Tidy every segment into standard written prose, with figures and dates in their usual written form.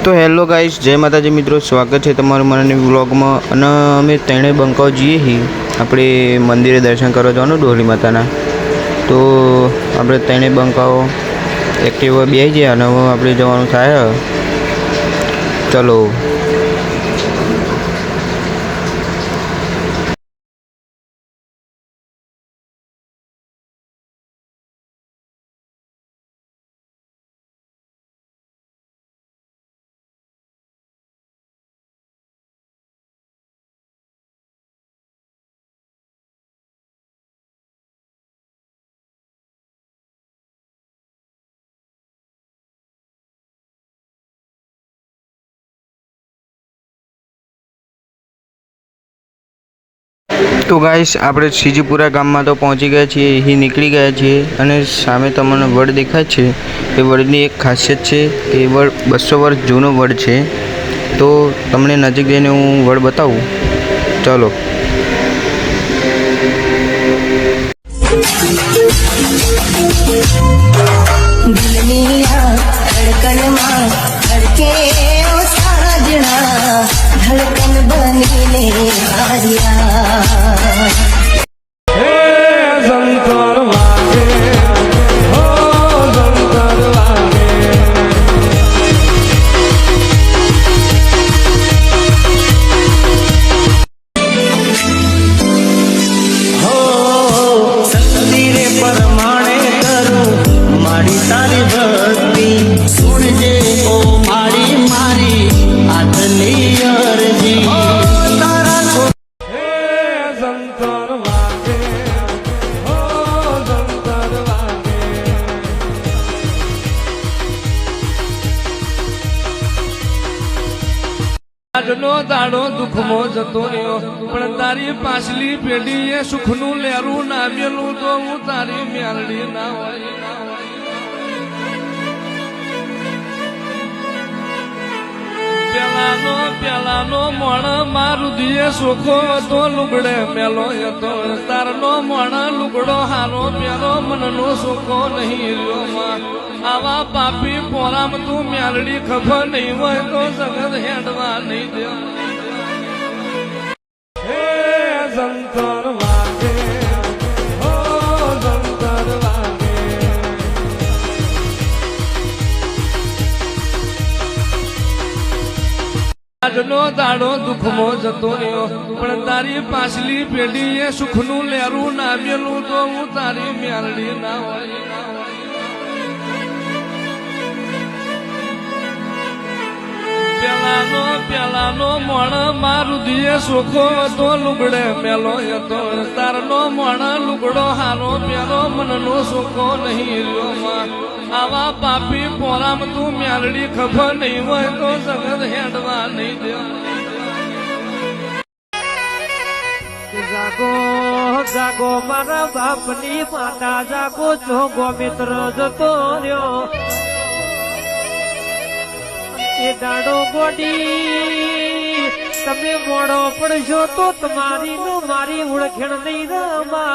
तो hello guys, जय माताजी मित्रों, स्वागत है तमारू मारा व्लॉग में। अने अमे तेणे बंकाव जीए ही अपने मंदिरे दर्शन करवा जवानुं डोली माताना। तो अपने तेणे बंकाव एक्टिवा बेही गया अने हवे आपणे जवानुं थाय। चलो तो गाइस આપણે સીજીપુરા ગામમાં તો પહોંચી ગયા છીએ, અહીં નીકળી ગયા છીએ અને સામે તમને વડ દેખાય છે। એ વડની એક ખાસિયત છે કે વડ 200 વર્ષ જૂનો વડ છે। તો તમને નજીક જઈને હું વડ બતાવું, ચાલો। धड़कन बनीने परमाणे करूं मारी तारी भक्ति सुनजे ओ मारी मारी आठली अर्जी तारा हे संतर वागे हो संतर वागे આજનો દાડો દુઃખમો જતો રહ્યો, પણ તારી પાછલી પેઢીએ સુખનું લેરું નામેલું તો હું તારી મેલડી ના હોય। પેલાનો મણ મારું દિયે સુખો હતો લુગડે મેલો હતો, તારનો મણ લુગડો હારો પેલો મનનો સુખો નહીં રહ્યો। આવા પાપી પોરામ તું મેલડી ખબર નહીં હોય તો જગત હેડવા નહીં દે। હે સંતર વાગે હો સંતર વાગે આજનો દાડો દુઃખમો જતો રહ્યો, પણ તારી પાછલી પેઢીએ સુખનું લેરું નામેલું તો હું તારી મેલડી ના હોય। પેલાનો મણ મારું દિયે સુખો હતો લુગડે મેલો હતો, તારનો મણ લુગડો હારો પેલો મનનો સુખો નહીં રહ્યો। આવા પાપી પોરામ તું મેલડી ખબર નહીં હોય તો જગત હેડવા નહીં દે। જાગો જાગો મારા બાપની માતા જાગો છો ગોમિત્ર જતો રહ્યો, એ દાડો ગોડી તમે મોડો પડશો તો તમારી નો મારી ઓળખણ નહીં રમા।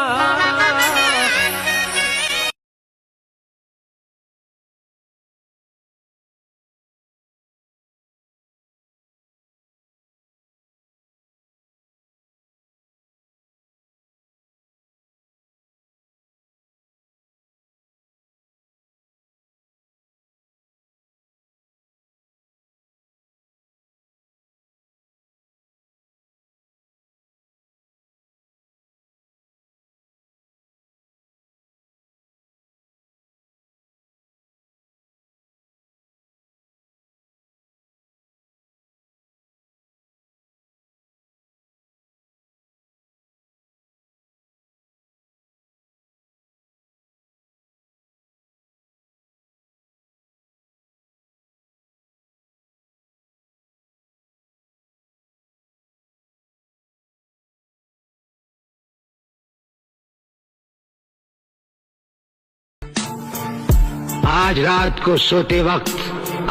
आज रात को सोते वक्त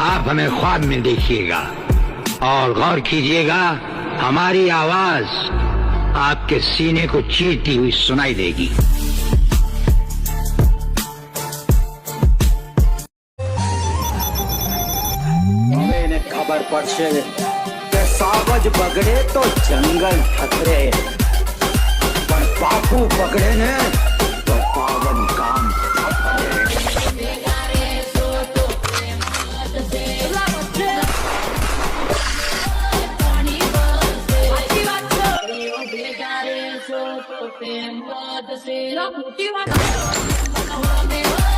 आप हमें ख्वाब में देखिएगा और गौर कीजिएगा, हमारी आवाज आपके सीने को चीरती हुई सुनाई देगी। ખબર પડશે કે સાવજ બગડે તો જંગલ ખતરે, પણ બાપુ બગડે ને તો પાવન કામ મોટી વાત